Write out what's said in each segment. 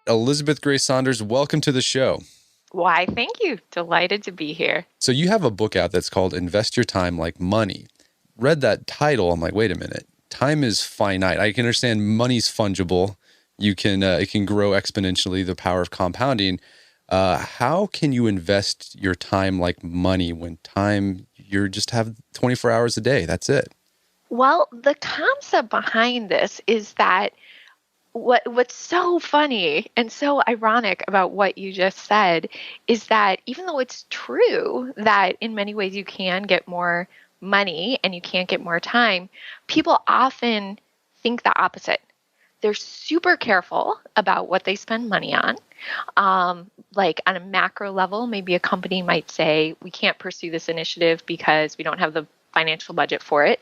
Elizabeth Grace Saunders, welcome to the show. Why, thank you. Delighted to be here. So you have a book out that's called Invest Your Time Like Money. Read that title, I'm like, wait a minute. Time is finite. I can understand money's fungible. It can grow exponentially, the power of compounding. How can you invest your time like money when you just have 24 hours a day? That's it. Well, the concept behind this is that what's so funny and so ironic about what you just said is that even though it's true that in many ways you can get more money and you can't get more time, people often think the opposite. They're super careful about what they spend money on. Like on a macro level, maybe a company might say, we can't pursue this initiative because we don't have the financial budget for it,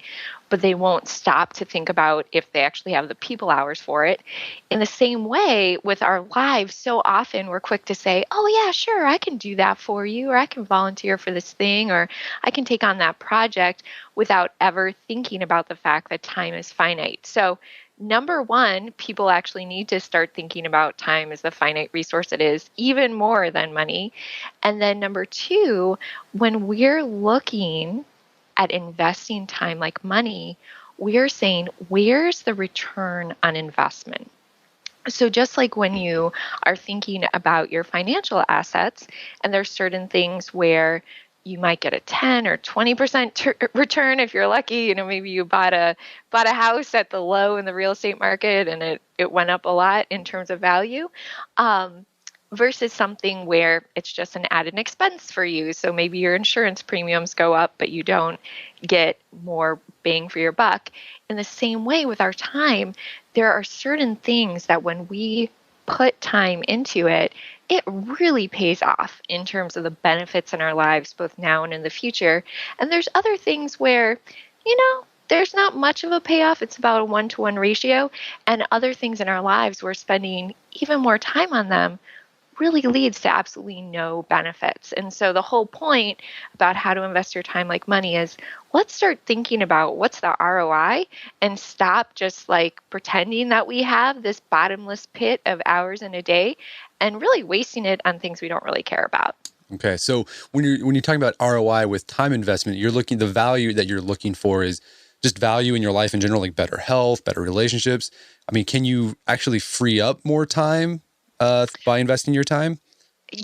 but they won't stop to think about if they actually have the people hours for it. In the same way with our lives, so often we're quick to say, oh yeah, sure, I can do that for you, or I can volunteer for this thing, or I can take on that project without ever thinking about the fact that time is finite. So number one, people actually need to start thinking about time as the finite resource it is, even more than money. And then number two, when we're looking at investing time like money, we're saying, where's the return on investment? So just like when you are thinking about your financial assets, and there's certain things where you might get a 10 or 20% return if you're lucky. Maybe you bought a house at the low in the real estate market and it went up a lot in terms of value. Versus something where it's just an added expense for you. So maybe your insurance premiums go up, but you don't get more bang for your buck. In the same way with our time, there are certain things that when we put time into it, it really pays off in terms of the benefits in our lives, both now and in the future. And there's other things where, there's not much of a payoff. It's about a 1-to-1 ratio. And other things in our lives, we're spending even more time on them, really leads to absolutely no benefits. And so the whole point about how to invest your time like money is, let's start thinking about what's the ROI and stop just like pretending that we have this bottomless pit of hours in a day and really wasting it on things we don't really care about. Okay. So when you're talking about ROI with time investment, the value that you're looking for is just value in your life in general, like better health, better relationships. I mean, can you actually free up more time by investing your time?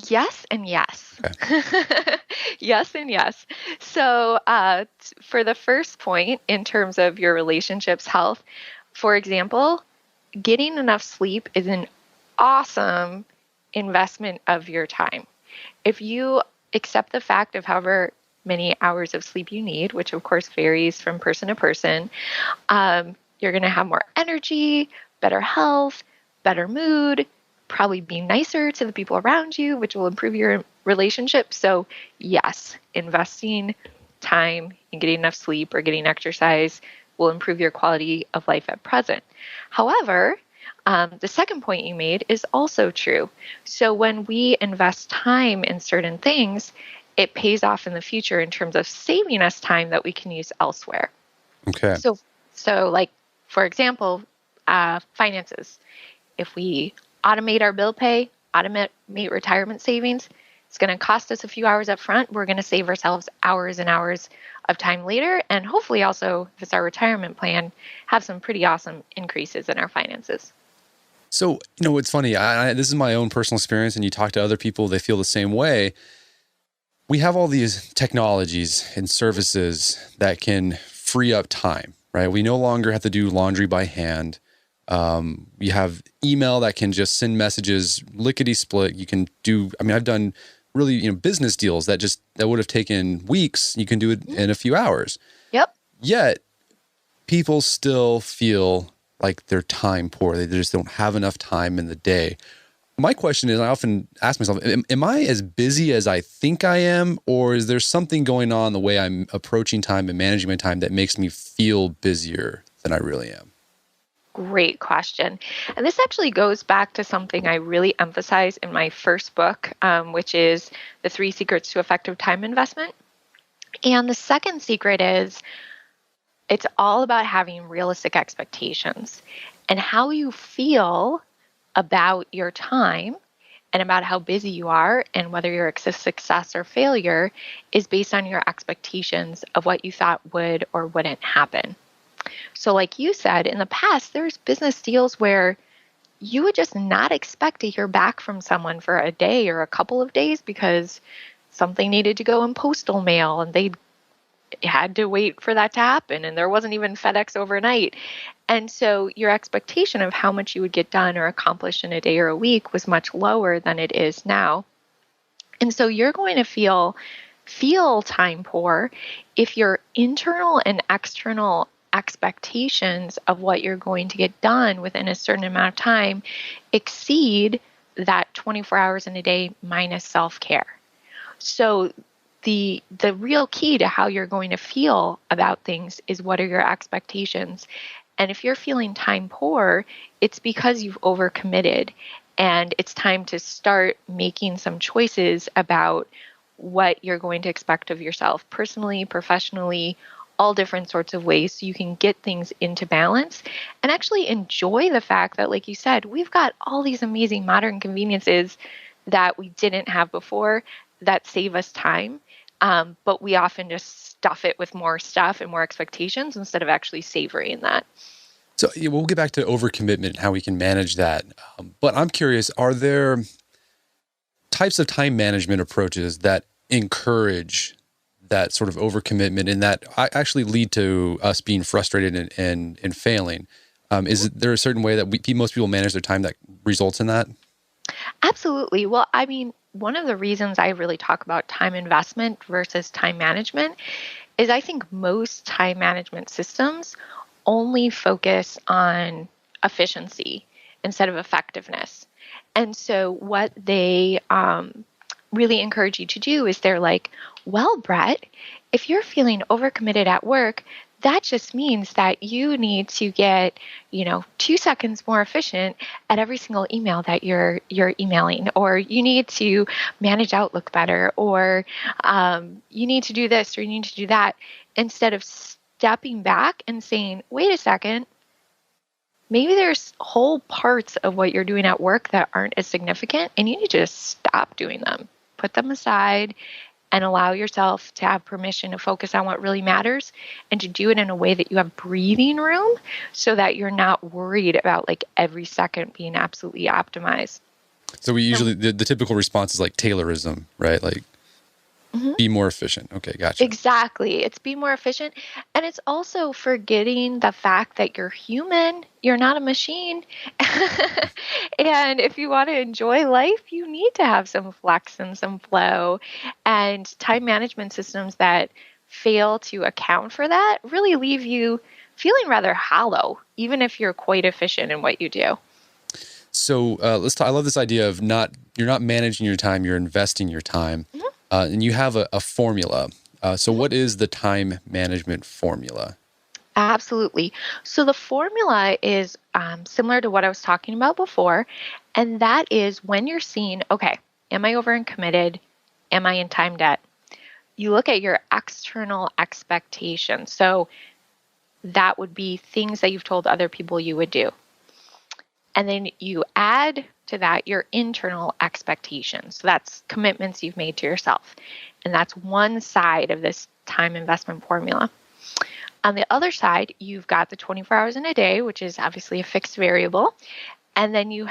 Yes and yes. Okay. Yes and yes. So for the first point, in terms of your relationships health, for example, getting enough sleep is an awesome investment of your time. If you accept the fact of however many hours of sleep you need, which of course varies from person to person, you're going to have more energy, better health, better mood, probably be nicer to the people around you, which will improve your relationship. So yes, investing time in getting enough sleep or getting exercise will improve your quality of life at present. However, the second point you made is also true. So when we invest time in certain things, it pays off in the future in terms of saving us time that we can use elsewhere. Okay. So like, for example, finances. If we automate our bill pay, automate retirement savings, it's going to cost us a few hours up front. We're going to save ourselves hours and hours of time later. And hopefully also, if it's our retirement plan, have some pretty awesome increases in our finances. So, it's funny. This is my own personal experience, and you talk to other people, they feel the same way. We have all these technologies and services that can free up time, right? We no longer have to do laundry by hand. You have email that can just send messages lickety split. You can I've done really, business deals that would have taken weeks. You can do it in a few hours. Yep. Yet people still feel like they're time poor. They just don't have enough time in the day. My question is, I often ask myself, am I as busy as I think I am, or is there something going on the way I'm approaching time and managing my time that makes me feel busier than I really am? Great question. And this actually goes back to something I really emphasize in my first book, which is The 3 Secrets to Effective Time Investment. And the second secret is it's all about having realistic expectations. And how you feel about your time and about how busy you are and whether you're a success or failure is based on your expectations of what you thought would or wouldn't happen. So like you said, in the past, there's business deals where you would just not expect to hear back from someone for a day or a couple of days because something needed to go in postal mail and they had to wait for that to happen, and there wasn't even FedEx overnight. And so your expectation of how much you would get done or accomplish in a day or a week was much lower than it is now. And so you're going to feel time poor if your internal and external expectations of what you're going to get done within a certain amount of time exceed that 24 hours in a day minus self-care. So the real key to how you're going to feel about things is what are your expectations. And if you're feeling time poor, it's because you've overcommitted, and it's time to start making some choices about what you're going to expect of yourself personally, professionally, all different sorts of ways so you can get things into balance and actually enjoy the fact that, like you said, we've got all these amazing modern conveniences that we didn't have before that save us time. But we often just stuff it with more stuff and more expectations instead of actually savoring that. So we'll get back to overcommitment and how we can manage that. But I'm curious, are there types of time management approaches that encourage that sort of overcommitment and that actually lead to us being frustrated and failing? Is there a certain way that most people manage their time that results in that? Absolutely. Well, I mean, one of the reasons I really talk about time investment versus time management is I think most time management systems only focus on efficiency instead of effectiveness. And so what they really encourage you to do is they're like, well, Brett, if you're feeling overcommitted at work, that just means that you need to get, 2 seconds more efficient at every single email that you're emailing, or you need to manage Outlook better, or you need to do this, or you need to do that, instead of stepping back and saying, wait a second, maybe there's whole parts of what you're doing at work that aren't as significant, and you need to just stop doing them, put them aside, and allow yourself to have permission to focus on what really matters and to do it in a way that you have breathing room so that you're not worried about like every second being absolutely optimized. So we usually, the typical response is like Taylorism, right? Like be more efficient. Okay, gotcha. Exactly. It's be more efficient. And it's also forgetting the fact that you're human. You're not a machine. And if you want to enjoy life, you need to have some flex and some flow. And time management systems that fail to account for that really leave you feeling rather hollow, even if you're quite efficient in what you do. So let's talk. I love this idea of you're not managing your time, you're investing your time. And you have a formula. So what is the time management formula? Absolutely. So the formula is similar to what I was talking about before. And that is when you're seeing, okay, am I over and committed? Am I in time debt? You look at your external expectations. So that would be things that you've told other people you would do. And then you add to that your internal expectations. So that's commitments you've made to yourself. And that's one side of this time investment formula. On the other side, you've got the 24 hours in a day, which is obviously a fixed variable. And then you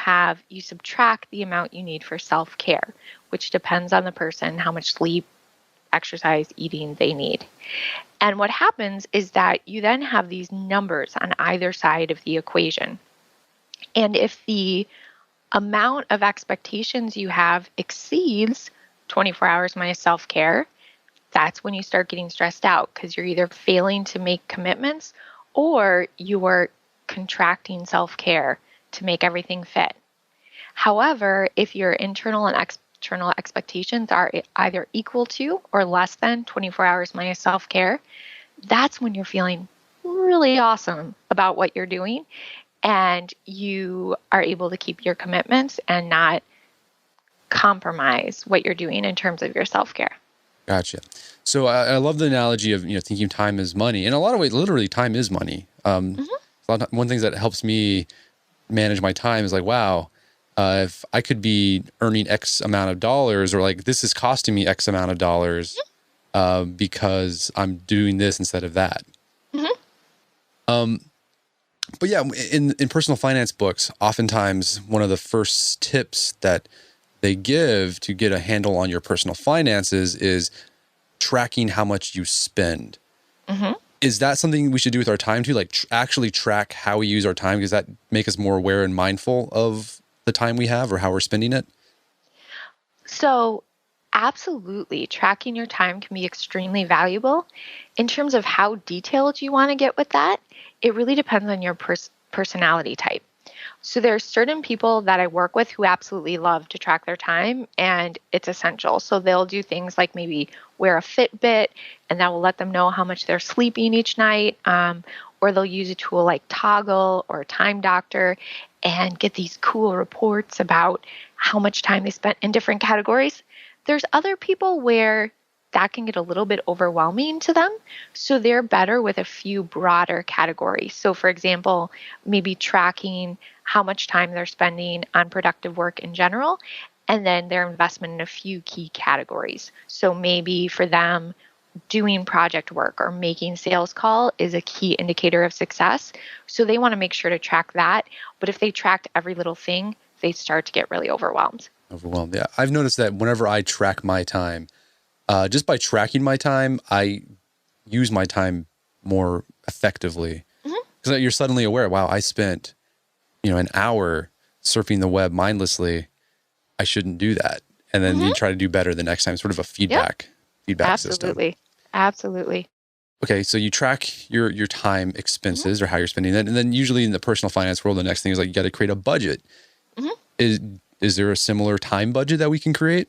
subtract the amount you need for self-care, which depends on the person, how much sleep, exercise, eating they need. And what happens is that you then have these numbers on either side of the equation. And if the amount of expectations you have exceeds 24 hours minus self-care, that's when you start getting stressed out because you're either failing to make commitments or you are contracting self-care to make everything fit. However, if your internal and external expectations are either equal to or less than 24 hours minus self-care, that's when you're feeling really awesome about what you're doing. And you are able to keep your commitments and not compromise what you're doing in terms of your self-care. Gotcha. So I love the analogy of thinking time is money. In a lot of ways, literally, time is money. One of the things that helps me manage my time is like, wow, If I could be earning X amount of dollars, or like this is costing me X amount of dollars because I'm doing this instead of that. But yeah, in personal finance books, oftentimes one of the first tips that they give to get a handle on your personal finances is tracking how much you spend. Is that something we should do with our time too? Like actually track how we use our time? Does that make us more aware and mindful of the time we have or how we're spending it? So absolutely, tracking your time can be extremely valuable. In terms of how detailed you want to get with that, it really depends on your personality type. So there are certain people that I work with who absolutely love to track their time, and it's essential. So they'll do things like maybe wear a Fitbit, and that will let them know how much they're sleeping each night, or they'll use a tool like Toggle or Time Doctor and get these cool reports about how much time they spent in different categories. There's other people where that can get a little bit overwhelming to them. So they're better with a few broader categories. So for example, maybe tracking how much time they're spending on productive work in general, and then their investment in a few key categories. So maybe for them, doing project work or making sales call is a key indicator of success. So they want to make sure to track that. But if they tracked every little thing, they start to get really overwhelmed. Overwhelmed, yeah. I've noticed that whenever I track my time, just by tracking my time, I use my time more effectively. Because you're suddenly aware, wow, I spent, an hour surfing the web mindlessly. I shouldn't do that. And then you try to do better the next time. Sort of a feedback system. Absolutely. Okay, so you track your time expenses or how you're spending it. And then usually in the personal finance world, the next thing is like you got to create a budget. Is there a similar time budget that we can create?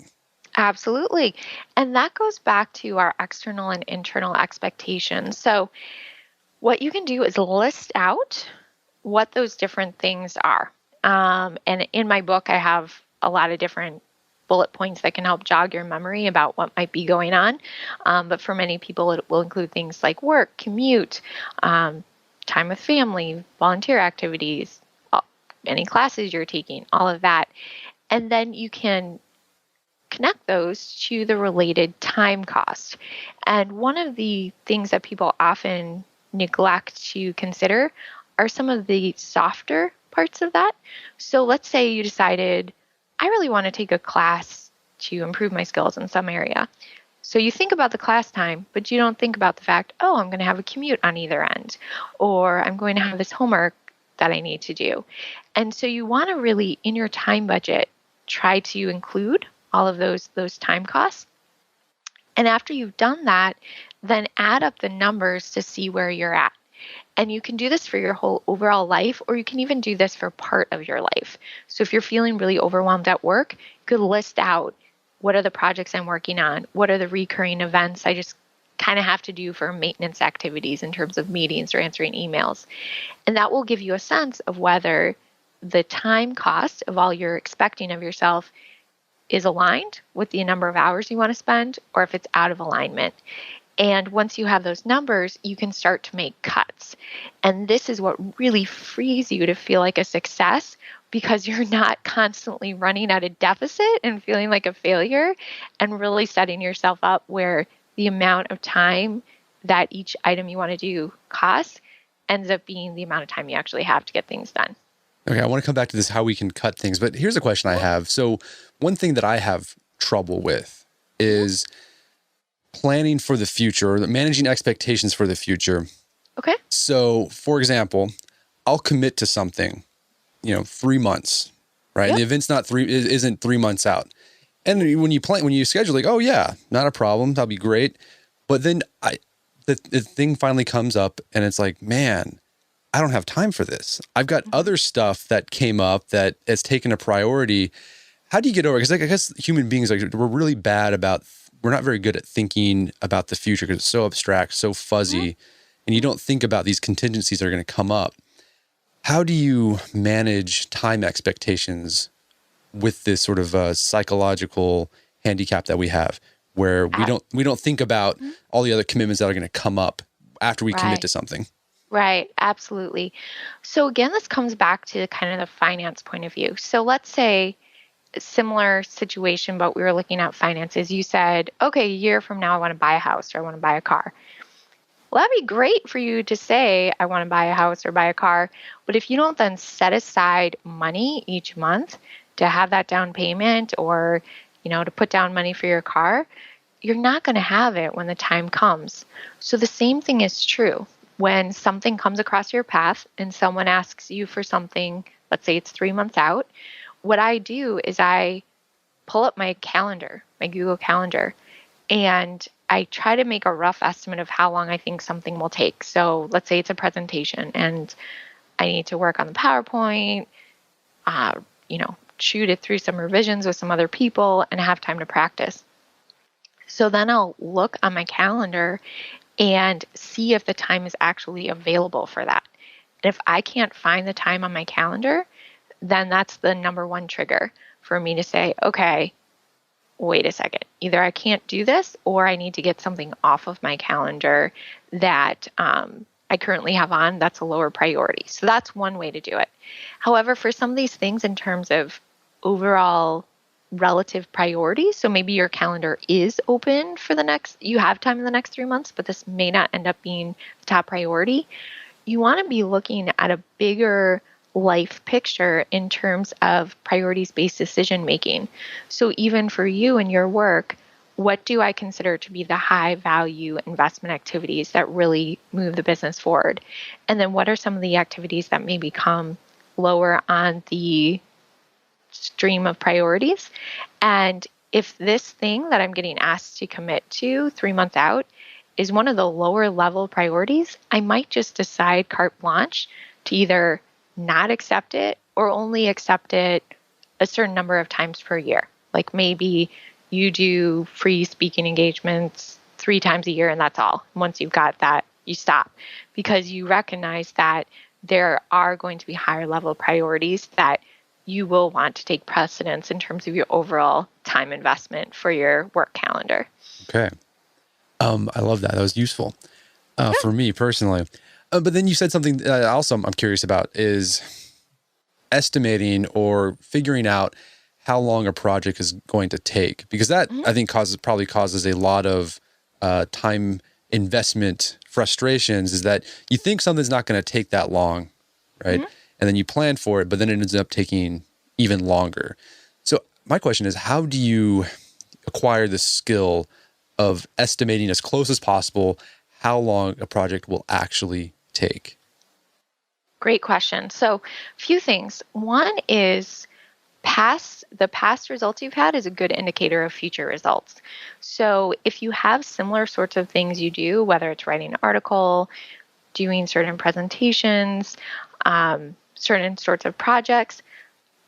Absolutely. And that goes back to our external and internal expectations. So what you can do is list out what those different things are. And in my book, I have a lot of different bullet points that can help jog your memory about what might be going on. But for many people, it will include things like work, commute, time with family, volunteer activities, any classes you're taking, all of that. And then you can connect those to the related time cost. And one of the things that people often neglect to consider are some of the softer parts of that. So let's say you decided, I really want to take a class to improve my skills in some area. So you think about the class time, but you don't think about the fact, oh, I'm going to have a commute on either end, or I'm going to have this homework that I need to do. And so you want to really, in your time budget, try to include all of those time costs. And after you've done that, then add up the numbers to see where you're at. And you can do this for your whole overall life, or you can even do this for part of your life. So if you're feeling really overwhelmed at work, you could list out, what are the projects I'm working on? What are the recurring events I just kind of have to do for maintenance activities in terms of meetings or answering emails? And that will give you a sense of whether the time cost of all you're expecting of yourself is aligned with the number of hours you want to spend, or if it's out of alignment. And once you have those numbers, you can start to make cuts. And this is what really frees you to feel like a success, because you're not constantly running at a deficit and feeling like a failure, and really setting yourself up where the amount of time that each item you want to do costs ends up being the amount of time you actually have to get things done. Okay, I want to come back to this, how we can cut things. But here's a question I have. So one thing that I have trouble with is planning for the future, or managing expectations for the future. Okay. So, for example, I'll commit to something, 3 months, right? Yep. And the event's isn't 3 months out. And when you schedule, like, oh yeah, not a problem, that'll be great. But then the thing finally comes up, and it's like, man, I don't have time for this. I've got other stuff that came up that has taken a priority. How do you get over it? Because I guess human beings, we're not very good at thinking about the future because it's so abstract, so fuzzy, and you don't think about these contingencies that are going to come up. How do you manage time expectations with this sort of psychological handicap that we have, where we don't think about all the other commitments that are going to come up after we commit to something? Right. Absolutely. So again, this comes back to kind of the finance point of view. So let's say a similar situation, but we were looking at finances. You said, okay, a year from now, I want to buy a house or I want to buy a car. Well, that'd be great for you to say, I want to buy a house or buy a car. But if you don't then set aside money each month to have that down payment or, to put down money for your car, you're not going to have it when the time comes. So the same thing is true. When something comes across your path and someone asks you for something, let's say it's 3 months out, what I do is I pull up my calendar, my Google Calendar, and I try to make a rough estimate of how long I think something will take. So let's say it's a presentation and I need to work on the PowerPoint, shoot it through some revisions with some other people and have time to practice. So then I'll look on my calendar and see if the time is actually available for that. And if I can't find the time on my calendar, then that's the number one trigger for me to say, okay, wait a second. Either I can't do this or I need to get something off of my calendar that I currently have on that's a lower priority. So that's one way to do it. However, for some of these things in terms of overall relative priorities, so maybe your calendar is open for you have time in the next 3 months, but this may not end up being the top priority. You want to be looking at a bigger life picture in terms of priorities-based decision making. So even for you and your work, what do I consider to be the high value investment activities that really move the business forward? And then what are some of the activities that may become lower on the stream of priorities? And if this thing that I'm getting asked to commit to 3 months out is one of the lower level priorities, I might just decide carte blanche to either not accept it or only accept it a certain number of times per year. Like maybe you do free speaking engagements 3 times a year and that's all. Once you've got that, you stop because you recognize that there are going to be higher level priorities that you will want to take precedence in terms of your overall time investment for your work calendar. Okay. I love that. That was useful for me personally. But then you said something also I'm curious about is estimating or figuring out how long a project is going to take, because that I think probably causes a lot of time investment frustrations, is that you think something's not going to take that long, right? And then you plan for it, but then it ends up taking even longer. So my question is, how do you acquire the skill of estimating as close as possible how long a project will actually take? Great question. So a few things. One is the past results you've had is a good indicator of future results. So if you have similar sorts of things you do, whether it's writing an article, doing certain presentations, certain sorts of projects,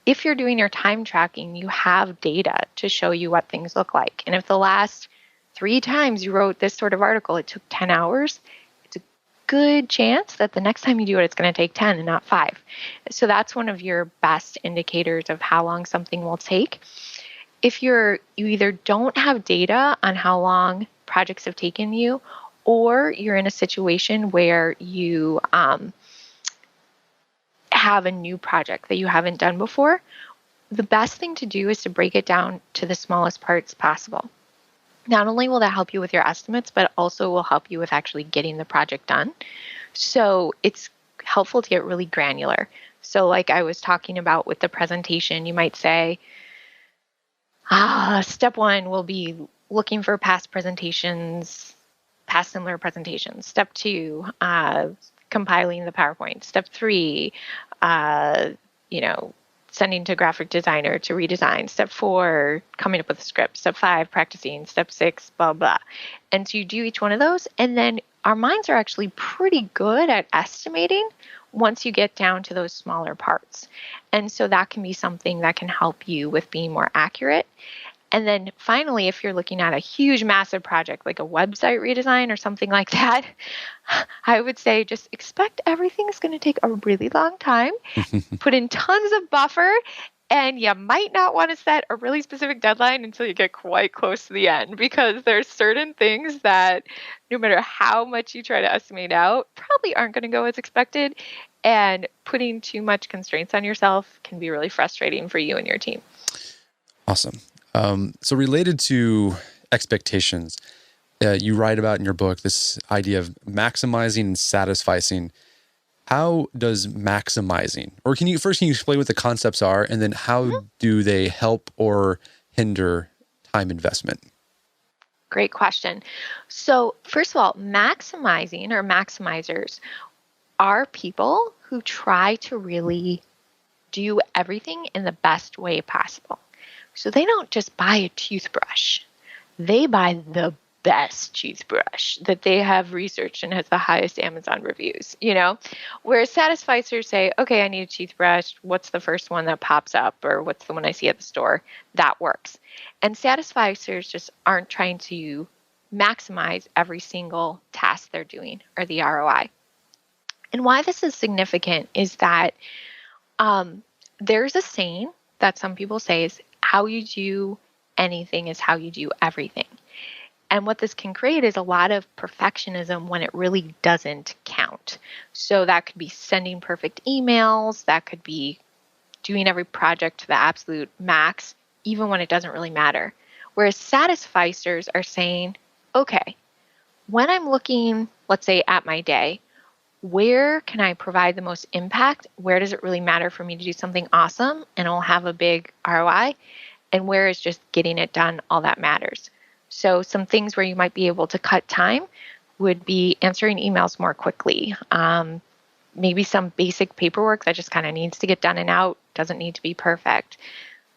if you're doing your time tracking, you have data to show you what things look like. And if the last 3 times you wrote this sort of article, it took 10 hours, it's a good chance that the next time you do it, it's going to take 10 and not 5. So that's one of your best indicators of how long something will take. If you either don't have data on how long projects have taken you, or you're in a situation where you have a new project that you haven't done before, the best thing to do is to break it down to the smallest parts possible. Not only will that help you with your estimates, but also will help you with actually getting the project done. So it's helpful to get really granular. So like I was talking about with the presentation, you might say, step 1 will be looking for past similar presentations. Step 2, compiling the PowerPoint. Step 3, sending to graphic designer to redesign. Step 4, coming up with a script. Step 5, practicing. Step 6, blah, blah. And so you do each one of those. And then our minds are actually pretty good at estimating once you get down to those smaller parts. And so that can be something that can help you with being more accurate. And then finally, if you're looking at a huge, massive project like a website redesign or something like that, I would say just expect everything's going to take a really long time. Put in tons of buffer And you might not want to set a really specific deadline until you get quite close to the end, because there's certain things that no matter how much you try to estimate out, probably aren't going to go as expected. And putting too much constraints on yourself can be really frustrating for you and your team. Awesome. So related to expectations, you write about in your book this idea of maximizing and satisficing. How does maximizing, or can you explain what the concepts are, and then how do they help or hinder time investment? Great question. So first of all, maximizing or maximizers are people who try to really do everything in the best way possible. So they don't just buy a toothbrush. They buy the best toothbrush that they have researched and has the highest Amazon reviews, Whereas satisficers say, okay, I need a toothbrush. What's the first one that pops up, or what's the one I see at the store? That works. And satisficers just aren't trying to maximize every single task they're doing or the ROI. And why this is significant is that there's a saying that some people say is, how you do anything is how you do everything. And what this can create is a lot of perfectionism when it really doesn't count. So that could be sending perfect emails, that could be doing every project to the absolute max, even when it doesn't really matter. Whereas satisficers are saying, okay, when I'm looking, let's say, at my day, where can I provide the most impact? Where does it really matter for me to do something awesome and it'll have a big ROI? And where is just getting it done all that matters? So some things where you might be able to cut time would be answering emails more quickly. Maybe some basic paperwork that just kind of needs to get done and out, doesn't need to be perfect.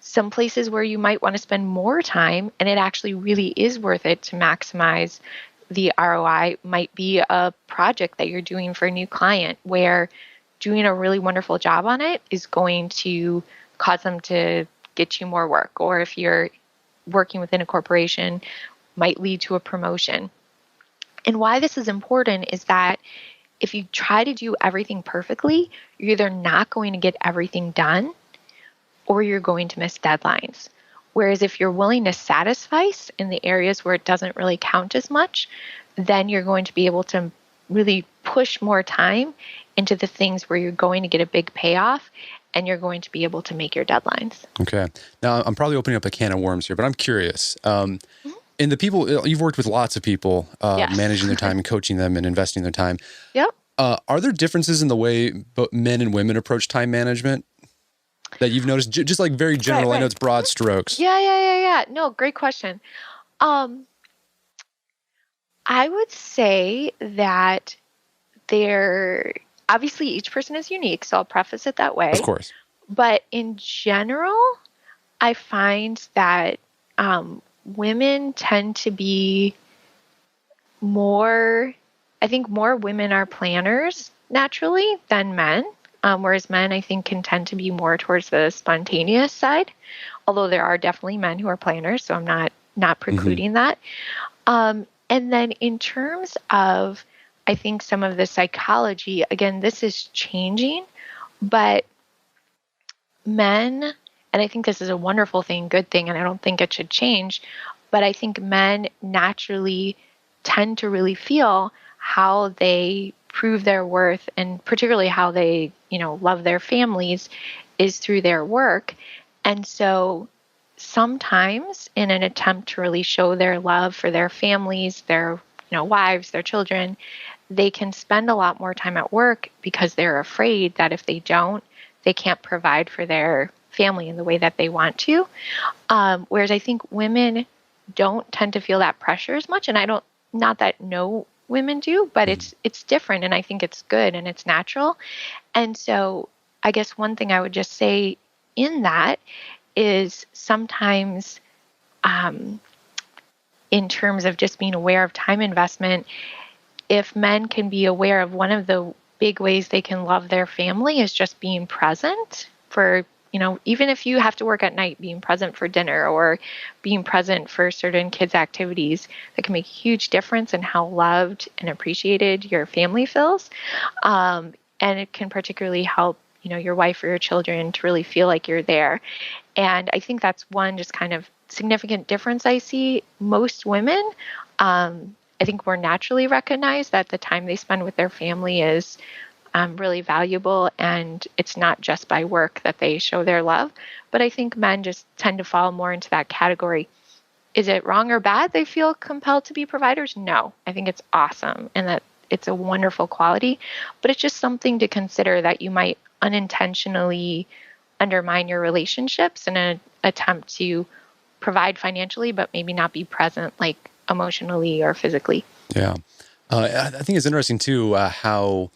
Some places where you might want to spend more time and it actually really is worth it to maximize the ROI might be a project that you're doing for a new client where doing a really wonderful job on it is going to cause them to get you more work. Or if you're working within a corporation, might lead to a promotion. And why this is important is that if you try to do everything perfectly, you're either not going to get everything done or you're going to miss deadlines. Whereas if you're willing to satisfice in the areas where it doesn't really count as much, then you're going to be able to really push more time into the things where you're going to get a big payoff and you're going to be able to make your deadlines. Okay. Now, I'm probably opening up a can of worms here, but I'm curious. In the people, you've worked with lots of people, Yes. managing their time and coaching them and investing their time. Yep. Are there differences in the way both men and women approach time management that you've noticed? Just like very general, Right. I know it's broad strokes. Yeah. No, great question. I would say that obviously each person is unique, so I'll preface it that way. Of course. But in general, I find that women tend to be more women are planners naturally than men, whereas men, I think, can tend to be more towards the spontaneous side, although there are definitely men who are planners, so I'm not precluding that. And then in terms of, I think, some of the psychology, again, this is changing, but men, and I think this is a wonderful thing, good thing, and I don't think it should change, but I think men naturally tend to really feel how they prove their worth and particularly how they, love their families is through their work. And so sometimes in an attempt to really show their love for their families, their, wives, their children, they can spend a lot more time at work because they're afraid that if they don't, they can't provide for their family in the way that they want to. Whereas I think women don't tend to feel that pressure as much. And not that no women do, but it's different. And I think it's good and it's natural. And so I guess one thing I would just say in that is sometimes in terms of just being aware of time investment, if men can be aware of one of the big ways they can love their family is just being present for, even if you have to work at night, being present for dinner or being present for certain kids' activities, that can make a huge difference in how loved and appreciated your family feels. And it can particularly help, your wife or your children to really feel like you're there. And I think that's one just kind of significant difference I see. Most women, I think more naturally recognize that the time they spend with their family is really valuable, and it's not just by work that they show their love. But I think men just tend to fall more into that category. Is it wrong or bad they feel compelled to be providers? No, I think it's awesome and that it's a wonderful quality, but it's just something to consider that you might unintentionally undermine your relationships in an attempt to provide financially, but maybe not be present like emotionally or physically. Yeah. I think it's interesting too, how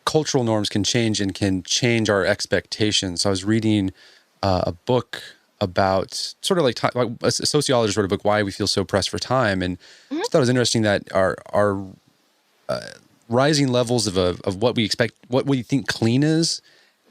cultural norms can change and can change our expectations. So I was reading a book about sort of like a sociologist wrote a book, Why We Feel So Pressed for Time. And I just thought it was interesting that our rising levels of what we expect, what we think clean is,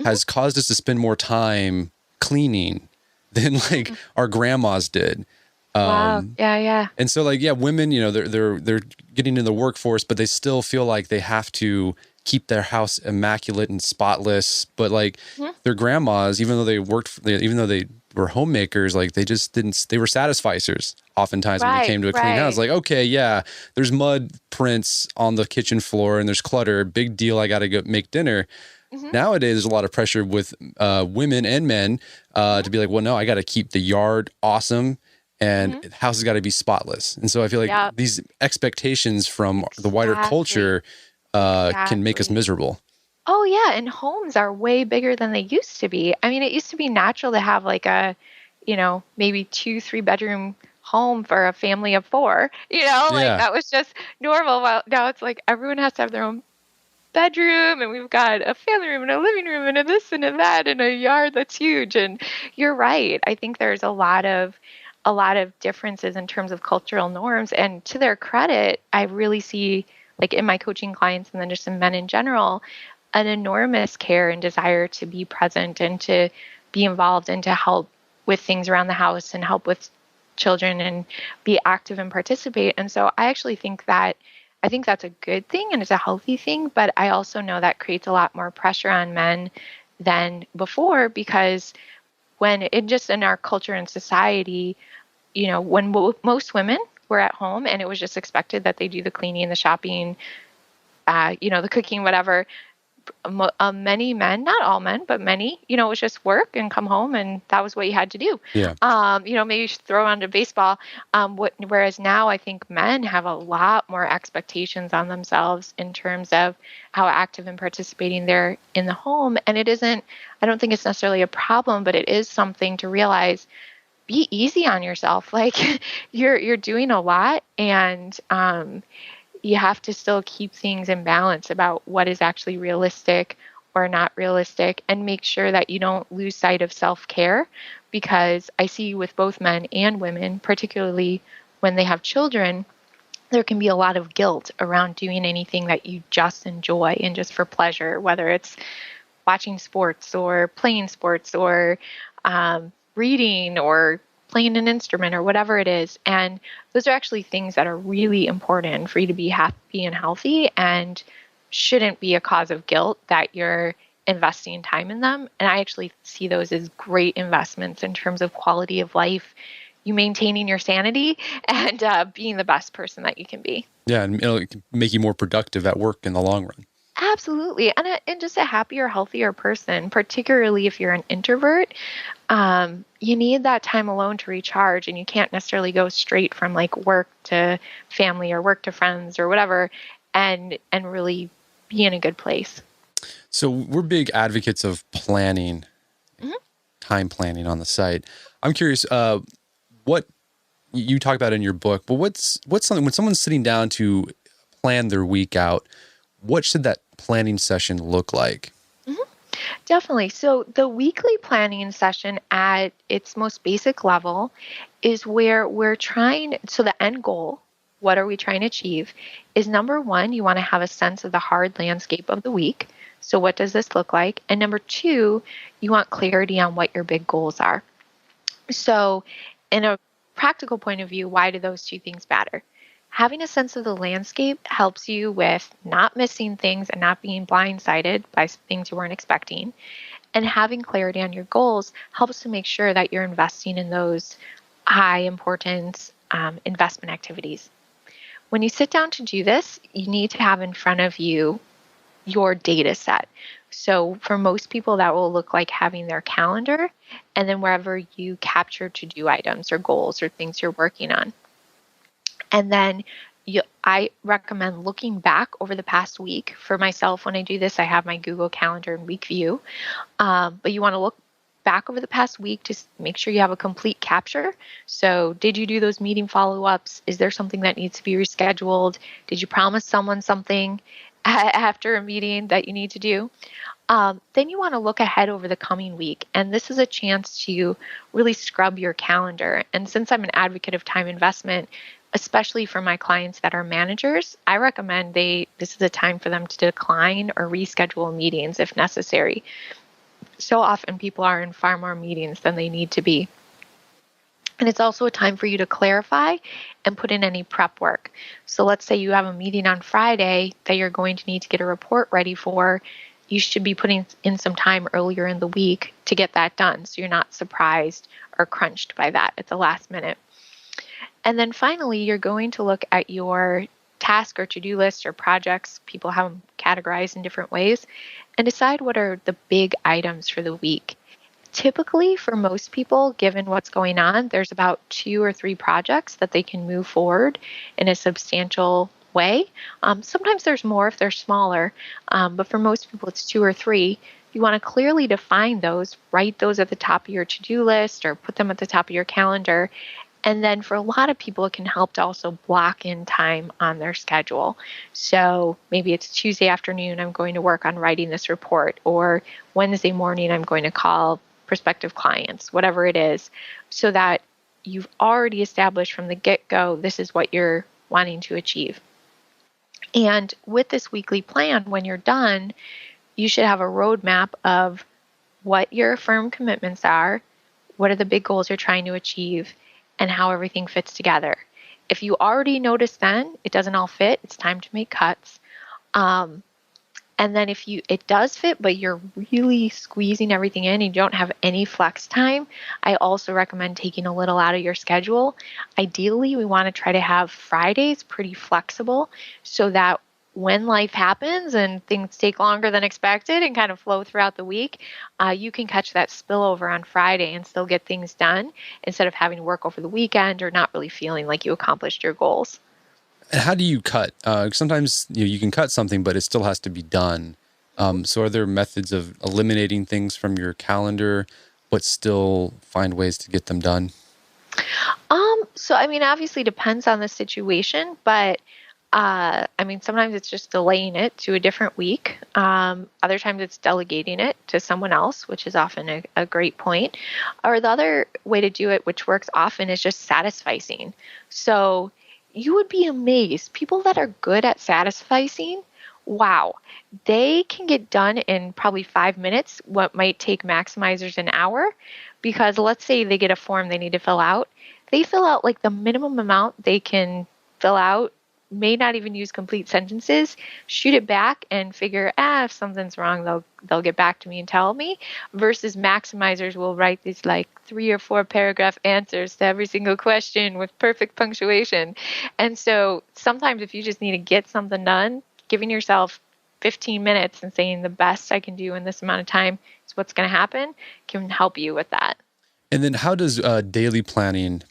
has caused us to spend more time cleaning than like our grandmas did. Wow. Yeah. And so like, yeah, women, they're getting in the workforce, but they still feel like they have to keep their house immaculate and spotless. But like their grandmas, even though they were homemakers, like they were satisficers oftentimes when it came to a clean house. Like, okay, yeah, there's mud prints on the kitchen floor and there's clutter. Big deal. I got to go make dinner. Nowadays, there's a lot of pressure with women and men to be like, well, no, I got to keep the yard awesome and the house has got to be spotless. And so I feel like these expectations from the wider culture can make us miserable. Oh, yeah. And homes are way bigger than they used to be. I mean, it used to be natural to have like a, maybe 2-3 bedroom home for a family of 4, like that was just normal. Well, now it's like everyone has to have their own bedroom, and we've got a family room and a living room and a this and a that and a yard that's huge. And you're right. I think there's a lot of differences in terms of cultural norms. And to their credit, I really see, like in my coaching clients and then just in men in general, an enormous care and desire to be present and to be involved and to help with things around the house and help with children and be active and participate. And so I actually think that's a good thing and it's a healthy thing, but I also know that creates a lot more pressure on men than before, because when in our culture and society, when most women were at home and it was just expected that they do the cleaning, the shopping, the cooking, whatever. Many men, not all men, but many, it was just work and come home and that was what you had to do. Yeah. Maybe you should throw on to baseball. Whereas now I think men have a lot more expectations on themselves in terms of how active and participating they're in the home. And I don't think it's necessarily a problem, but it is something to realize. Be easy on yourself. Like you're doing a lot, and you have to still keep things in balance about what is actually realistic or not realistic, and make sure that you don't lose sight of self-care, because I see with both men and women, particularly when they have children, there can be a lot of guilt around doing anything that you just enjoy and just for pleasure, whether it's watching sports or playing sports or reading or playing an instrument or whatever it is. And those are actually things that are really important for you to be happy and healthy, and shouldn't be a cause of guilt that you're investing time in them. And I actually see those as great investments in terms of quality of life, you maintaining your sanity and being the best person that you can be. Yeah, and it'll make you more productive at work in the long run. Absolutely. And just a happier, healthier person, particularly if you're an introvert. You need that time alone to recharge, and you can't necessarily go straight from like work to family or work to friends or whatever and really be in a good place. So we're big advocates of planning, time planning on the site. I'm curious, what you talk about in your book, but what's something when someone's sitting down to plan their week out, what should that planning session look like? Definitely. So the weekly planning session at its most basic level is where so the end goal, what are we trying to achieve, is number one, you want to have a sense of the hard landscape of the week. So what does this look like? And number two, you want clarity on what your big goals are. So in a practical point of view, why do those two things matter? Having a sense of the landscape helps you with not missing things and not being blindsided by things you weren't expecting. And having clarity on your goals helps to make sure that you're investing in those high importance investment activities. When you sit down to do this, you need to have in front of you your data set. So for most people, that will look like having their calendar and then wherever you capture to-do items or goals or things you're working on. And then I recommend looking back over the past week. For myself, when I do this, I have my Google Calendar and week view. But you want to look back over the past week to make sure you have a complete capture. So did you do those meeting follow-ups? Is there something that needs to be rescheduled? Did you promise someone something after a meeting that you need to do? Then you want to look ahead over the coming week. And this is a chance to really scrub your calendar. And since I'm an advocate of time investment, especially for my clients that are managers, I recommend this is a time for them to decline or reschedule meetings if necessary. So often people are in far more meetings than they need to be. And it's also a time for you to clarify and put in any prep work. So let's say you have a meeting on Friday that you're going to need to get a report ready for. You should be putting in some time earlier in the week to get that done so you're not surprised or crunched by that at the last minute. And then finally, you're going to look at your task or to-do list or projects. People have them categorized in different ways, and decide what are the big items for the week. Typically, for most people, given what's going on, there's about 2 or 3 projects that they can move forward in a substantial way. Sometimes there's more if they're smaller, but for most people, it's 2 or 3. You want to clearly define those, write those at the top of your to-do list or put them at the top of your calendar. And then for a lot of people, it can help to also block in time on their schedule. So maybe it's Tuesday afternoon, I'm going to work on writing this report, or Wednesday morning, I'm going to call prospective clients, whatever it is, so that you've already established from the get-go, this is what you're wanting to achieve. And with this weekly plan, when you're done, you should have a roadmap of what your firm commitments are, what are the big goals you're trying to achieve, and how everything fits together. If you already notice then it doesn't all fit, it's time to make cuts. And then if it does fit, but you're really squeezing everything in and you don't have any flex time, I also recommend taking a little out of your schedule. Ideally, we want to try to have Fridays pretty flexible so that when life happens and things take longer than expected and kind of flow throughout the week, you can catch that spillover on Friday and still get things done instead of having to work over the weekend or not really feeling like you accomplished your goals. And how do you cut? Sometimes you can cut something, but it still has to be done. So are there methods of eliminating things from your calendar, but still find ways to get them done? So, obviously depends on the situation, but sometimes it's just delaying it to a different week. Other times it's delegating it to someone else, which is often a great point. Or the other way to do it, which works often, is just satisficing. So you would be amazed. People that are good at satisficing, wow, they can get done in probably 5 minutes what might take maximizers an hour. Because let's say they get a form they need to fill out. They fill out like the minimum amount they can fill out, may not even use complete sentences, shoot it back and figure, if something's wrong, they'll get back to me and tell me, versus maximizers will write these like 3 or 4 paragraph answers to every single question with perfect punctuation. And so sometimes if you just need to get something done, giving yourself 15 minutes and saying the best I can do in this amount of time is what's going to happen can help you with that. And then how does daily planning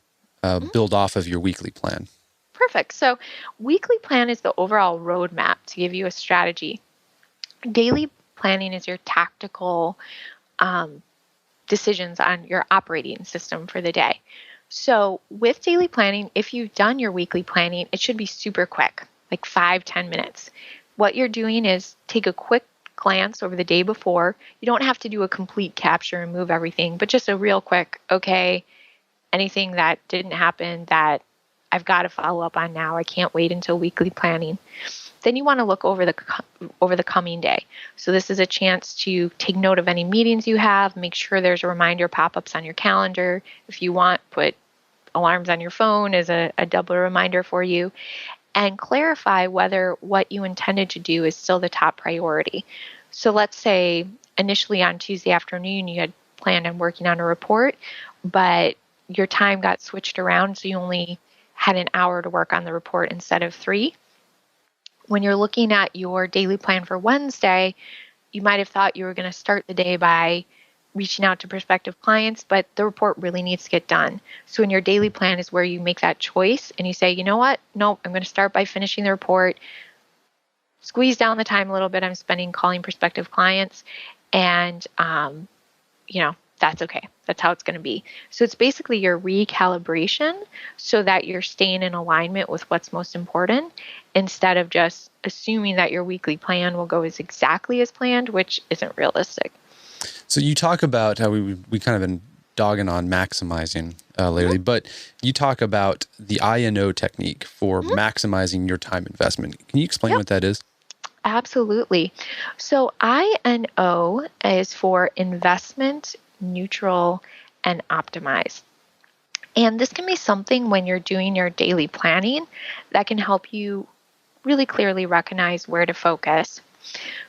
build off of your weekly plan? Perfect. So weekly plan is the overall roadmap to give you a strategy. Daily planning is your tactical decisions on your operating system for the day. So with daily planning, if you've done your weekly planning, it should be super quick, like 5-10 minutes. What you're doing is take a quick glance over the day before. You don't have to do a complete capture and move everything, but just a real quick, okay, anything that didn't happen that I've got to follow up on now. I can't wait until weekly planning. Then you want to look over the coming day. So this is a chance to take note of any meetings you have, make sure there's a reminder pop-ups on your calendar. If you want, put alarms on your phone as a double reminder for you, and clarify whether what you intended to do is still the top priority. So let's say initially on Tuesday afternoon, you had planned on working on a report, but your time got switched around, so you only had an hour to work on the report instead of 3. When you're looking at your daily plan for Wednesday, you might have thought you were going to start the day by reaching out to prospective clients, but the report really needs to get done. So in your daily plan is where you make that choice and you say, you know what? Nope, I'm going to start by finishing the report, squeeze down the time a little bit I'm spending calling prospective clients, and, that's okay. That's how it's going to be. So it's basically your recalibration so that you're staying in alignment with what's most important instead of just assuming that your weekly plan will go as exactly as planned, which isn't realistic. So you talk about how we kind of been dogging on maximizing lately, but you talk about the INO technique for maximizing your time investment. Can you explain what that is? Absolutely. So INO is for investment, neutral, and optimize. And this can be something when you're doing your daily planning that can help you really clearly recognize where to focus.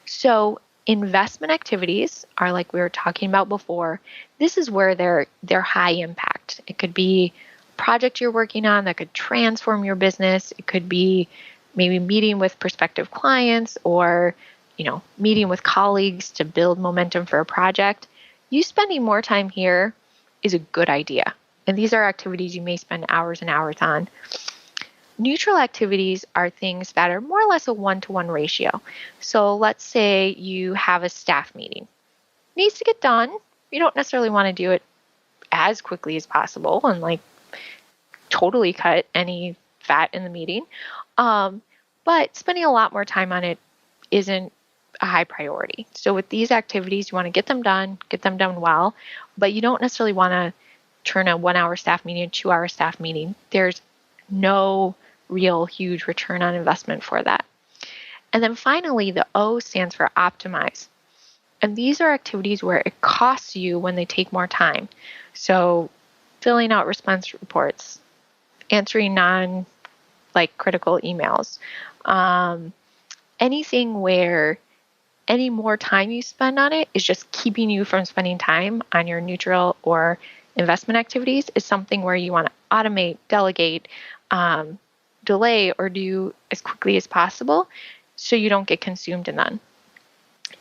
So investment activities are like we were talking about before. This is where they're high impact. It could be a project you're working on that could transform your business. It could be maybe meeting with prospective clients or, meeting with colleagues to build momentum for a project. You spending more time here is a good idea. And these are activities you may spend hours and hours on. Neutral activities are things that are more or less a 1-to-1 ratio. So let's say you have a staff meeting. It needs to get done. You don't necessarily want to do it as quickly as possible and totally cut any fat in the meeting. But spending a lot more time on it isn't a high priority. So with these activities, you want to get them done well, but you don't necessarily want to turn a 1-hour staff meeting into a 2-hour staff meeting. There's no real huge return on investment for that. And then finally, the O stands for optimize. And these are activities where it costs you when they take more time. So filling out response reports, answering critical emails, anything where any more time you spend on it is just keeping you from spending time on your neutral or investment activities is something where you want to automate, delegate, delay, or do as quickly as possible so you don't get consumed in them.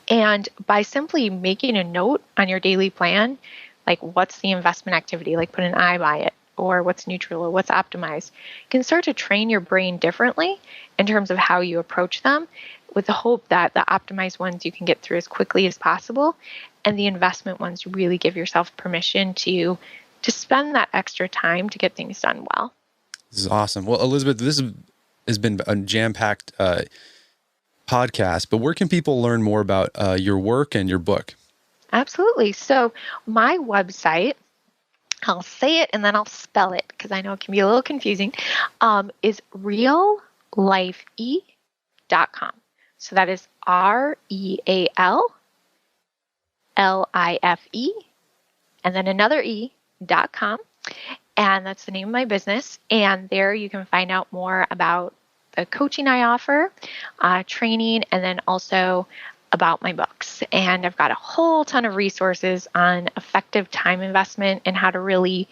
And by simply making a note on your daily plan, like what's the investment activity, like put an I by it, or what's neutral or what's optimized, you can start to train your brain differently in terms of how you approach them with the hope that the optimized ones you can get through as quickly as possible, and the investment ones really give yourself permission to spend that extra time to get things done well. This is awesome. Well, Elizabeth, this has been a jam-packed podcast, but where can people learn more about your work and your book? Absolutely. So my website, I'll say it and then I'll spell it because I know it can be a little confusing, is realife.com. So that is REALLIFE and then another E.com. And that's the name of my business. And there you can find out more about the coaching I offer, training, and then also about my books. And I've got a whole ton of resources on effective time investment and how to really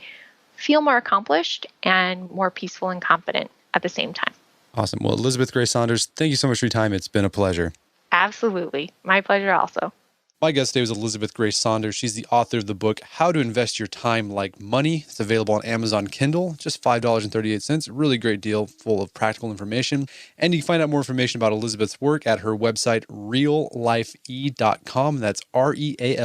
feel more accomplished and more peaceful and confident at the same time. Awesome. Well, Elizabeth Grace Saunders, thank you so much for your time. It's been a pleasure. Absolutely. My pleasure also. My guest today was Elizabeth Grace Saunders. She's the author of the book, How to Invest Your Time Like Money. It's available on Amazon Kindle, just $5.38. A really great deal full of practical information. And you can find out more information about Elizabeth's work at her website, realife.com. That's REALLIFE.com.